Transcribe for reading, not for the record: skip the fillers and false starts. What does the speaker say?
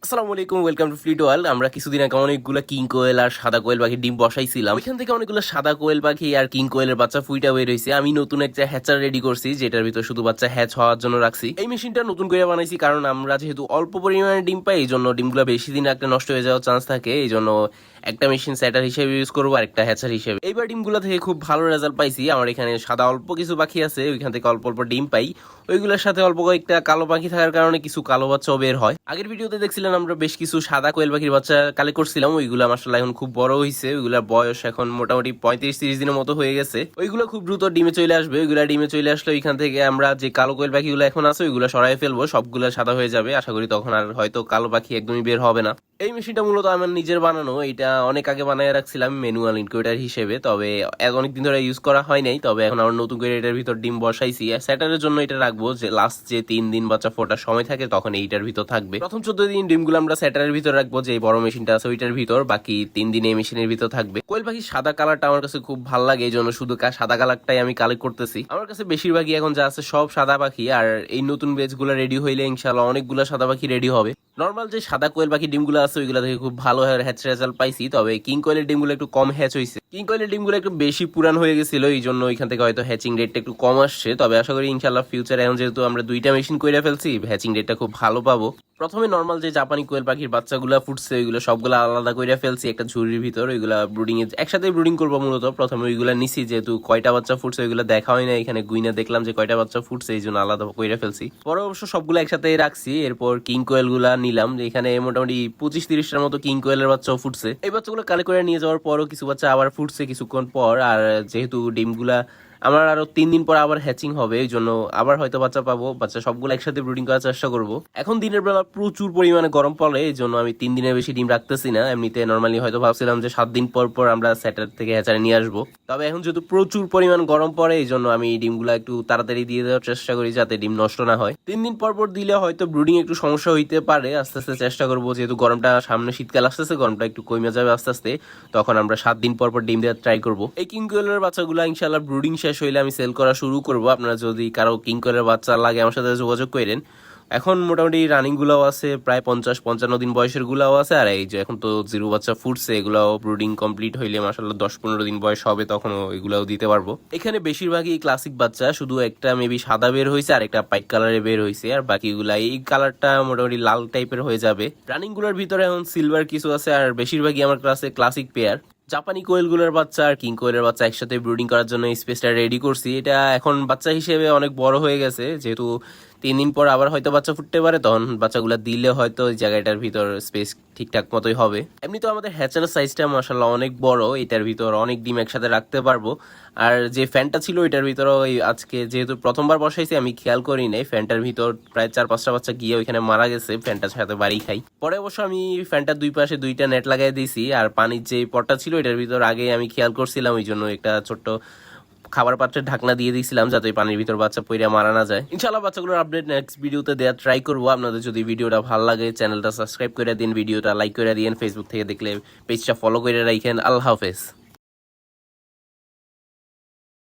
আসসালামু আলাইকুম, welcome to fleet world. আমরা কিছুদিন আগে অনেকগুলো কিং কোয়েল আর সাদা কোয়েল পাখির ডিম বসাইছিলাম। ওইখান থেকে অনেকগুলো সাদা কোয়েল পাখি আর কিং কোয়েলের বাচ্চা ফুইটা বের হয়েছে। আমি নতুন একটা হ্যাচার রেডি করছি, যেটার ভিতর শুধু বাচ্চা হ্যাচ হওয়ার জন্য রাখছি। এই মেশিনটা নতুন করে বানাইছি কারণ আমরা যেহেতু অল্প পরিমাণে ডিম পাই, এই জন্য ডিমগুলো বেশি দিন রাখলে নষ্ট হয়ে যাওয়ার চান্স থাকে। এই জন্য একটা মেশিন সেটার হিসেবে ইউজ করবো আর একটা হ্যাচার হিসেবে। এইবার ডিমগুলো থেকে খুব ভালো রেজাল্ট পাইছি। আমার এখানে সাদা অল্প কিছু পাখি আছে, ওইখান থেকে অল্প অল্প ডিম পাই। ওইগুলোর সাথে অল্প কয়েকটা কালো পাখি থাকার কারণে কিছু কালো বাচ্চাও বের হয়। আগের ভিডিওতে দেখছিলেন আমরা বেশ কিছু সাদা কোয়েল পাখির বাচ্চা কালেক্ট করছিলাম। ওইগুলো মাশাআল্লাহ এখন খুব বড় হয়েছে। ওইগুলোর বয়স এখন মোটামুটি 35-30 দিনের মতো হয়ে গেছে। ওইগুলো খুব দ্রুত ডিমে চলে আসবে। ওইগুলা ডিমে চলে আসলে ওইখান থেকে আমরা যে কালো কোয়েল পাখিগুলো এখন আছে ওইগুলো সরাই ফেলবো, সবগুলো সাদা হয়ে যাবে। আশা করি তখন আর হয়তো কালো পাখি একদমই বের হবে না। এই মেশিনটা মূলত আমার নিজের বানানো। এটা অনেক আগে বানিয়ে রাখছিলাম ম্যানুয়াল ইনকিউবেটর হিসেবে, তবে অনেকদিন ধরে ইউজ করা হয় নাই। তবে এখন আমার নতুন করে এটার ভিতর ডিম বসাইছি। স্যাটারের জন্য এটা রাখবো, যে লাস্ট যে 3 দিন বাচ্চা ফোটার সময় থাকে তখন এইটার ভিতর থাকবে। প্রথম 14 দিন ডিমগুলো আমরা স্যাটারের ভিতর রাখবো, যে বড় মেশিনটা আছে ওইটার ভিতর। বাকি 3 দিন এই মেশিনের ভিতর থাকবে। কোয়েল পাখির সাদা কালারটা আমার কাছে খুব ভালো লাগে, এই জন্য শুধু সাদা কালারটাই আমি কালেক্ট করতেছি। আমার কাছে বেশিরভাগই এখন যা আছে সব সাদা পাখি। আর এই নতুন বেচ গুলো রেডি হইলে ইনশাল্লাহ অনেকগুলো সাদা পাখি রেডি হবে। নর্মাল যে সাদা কোয়েল পাখি ডিমগুলো আছে ওইগুলো থেকে খুব ভালো হ্যাচ রেজাল্ট পাইছি। তবে কিং কোয়েলের ডিমগুলো একটু কম হ্যাচ হয়েছে। কিং কোয়েলের ডিমগুলো একটু বেশি পুরান হয়ে গেছিল, এই জন্য ওইখান থেকে হয়তো হ্যাচিং রেটটা একটু কম আসছে। তবে আশা করি ইনশাল্লাহ ফিউচারে এখন যেহেতু আমরা 2টা মেশিন করে ফেলছি, হ্যাচিং রেটটা খুব ভালো পাবো। প্রথমে নর্মাল যে জাপানি কোয়েল পাখির বাচ্চাগুলো ফুটছে ওইগুলো সবগুলো আলাদা করে ফেলছি একটা ঝুড়ির ভিতর। ওইগুলা ব্রুডিং এ একসাথে ব্রুডিং করবো মূলত। প্রথমে ওইগুলা নিছি, যেহেতু কয়টা বাচ্চা ফুটছে ওইগুলো দেখা হয় না, এখানে গুইনা দেখলাম যে কয়টা বাচ্চা ফুটছে, এই জন্য আলাদা করে ফেলছি। পরে অবশ্য সবগুলো একসাথে রাখছি। এরপর কিং কোয়েল গুলা নিলাম, এখানে মোটামুটি 25-30টার মতো কিং কোয়েলের বাচ্চাও ফুটছে। এই বাচ্চাগুলো কালেক্ট করে নিয়ে যাওয়ার পরও কিছু বাচ্চা আবার ফুটছে কিছুক্ষণ পর। আর যেহেতু ডিমগুলা আমার আরো 3 দিন পর আবার হ্যাচিং হবে, এই জন্য আবার হয়তো বাচ্চা পাবো। বাচ্চা সবগুলো একসাথে ব্রুডিং করার চেষ্টা করবো। এখন দিনের বেলা প্রচুর পরিমাণে গরম পড়ে, এই জন্য আমি 3 দিনের বেশি ডিম রাখতেছি না। এমনিতে নর্মালি হয়তো ভাবছিলাম যে 7 দিন পর পর আমরা স্যাটার থেকে হ্যাচারে নিয়ে আসবো। তবে এখন যেহেতু প্রচুর পরিমাণ গরম পড়ে, এই জন্য আমি ডিমগুলো একটু তাড়াতাড়ি দিয়ে দেওয়ার চেষ্টা করি, যাতে ডিম নষ্ট না হয়। 3 দিন পর পর দিলে হয়তো ব্রুডিং একটু সমস্যা হইতে পারে। আস্তে আস্তে চেষ্টা করবো, যেহেতু গরমটা সামনে শীতকাল আসতেছে, গরমটা একটু কমে যাবে আস্তে আস্তে, তখন আমরা 7 দিন পর পর ডিম দেওয়ার ট্রাই করবো। এই কিং কোয়েলের বাচ্চাগুলো ইনশাল্লাহ ব্রুডিং শেষ হইলে আমি সেল করা শুরু করবো। আপনারা যদি কারো কিং কোয়েলের বাচ্চা লাগে আমার সাথে যোগাযোগ করেন। এখন মোটামুটি রানিং গুলাও আছে, প্রায় 50-55 দিন বয়সের গুলাও আছে। আর এই যে এখন তো জিরো বাচ্চা ফুটছে, এগুলাও ব্রুডিং কমপ্লিট হইলে মাসাল্লাহ 10-15 দিন বয়স হবে, তখন এগুলাও দিতে পারবো। এখানে বেশিরভাগই ক্লাসিক বাচ্চা, শুধু একটা মেবি সাদা বের হয়েছে আর একটা পাইক কালারে বের হয়েছে। আর বাকিগুলা এই কালারটা মোটামুটি লাল টাইপের হয়ে যাবে। রানিং গুলার ভিতরে এখন সিলভার কিছু আছে, আর বেশিরভাগই আমার ক্লাসে ক্লাসিক পেয়ার। জাপানি কোয়েলগুলোর বাচ্চা আর কিং কোয়েলের বাচ্চা একসাথে ব্রুডিং করার জন্য স্পেসটা রেডি করছি। এটা এখন বাচ্চা হিসেবে অনেক বড় হয়ে গেছে, যেহেতু 3 দিন পর আবার হয়তো বাচ্চা ফুটতে পারে, তখন বাচ্চাগুলো দিলে হয়তো ওই জায়গাটার ভিতর স্পেস ঠিকঠাক মতোই হবে। এমনি তো আমাদের হ্যাচারের সাইজটা মাশাআল্লাহ অনেক বড়, এটার ভিতর অনেক ডিম একসাথে রাখতে পারবো। আর যে ফ্যানটা ছিল এটার ভিতর ওই আজকে যেহেতু প্রথমবার বসাইছি আমি খেয়াল করি নাই, ফ্যানটার ভিতর প্রায় 4-5টা বাচ্চা গিয়ে ওইখানে মারা গেছে, ফ্যানটার সাথে বাড়ি খাই। পরে অবশ্য আমি ফ্যানটার দুই পাশে 2টা নেট লাগাই দিয়েছি। আর পানির যে পটটা ছিল এটার ভিতর আগে আমি খেয়াল করছিলাম, ওই জন্য একটা ছোট্ট খাবার পাত্রের ঢাকনা দিয়ে দিয়েছিলাম, যাতে পানির ভিতর বাচ্চা পইরা মারা না যায়। ইনশাআল্লাহ বাচ্চাগুলোর আপডেট নেক্সট ভিডিওতে দেওয়ার ট্রাই করবো। আপনাদের যদি ভিডিওটা ভালো লাগে চ্যানেলটা সাবস্ক্রাইব করে দিন, ভিডিওটা লাইক করে দিন, ফেসবুক থেকে দেখলে পেজটা ফলো করে রাখেন। আল্লাহ হাফেজ।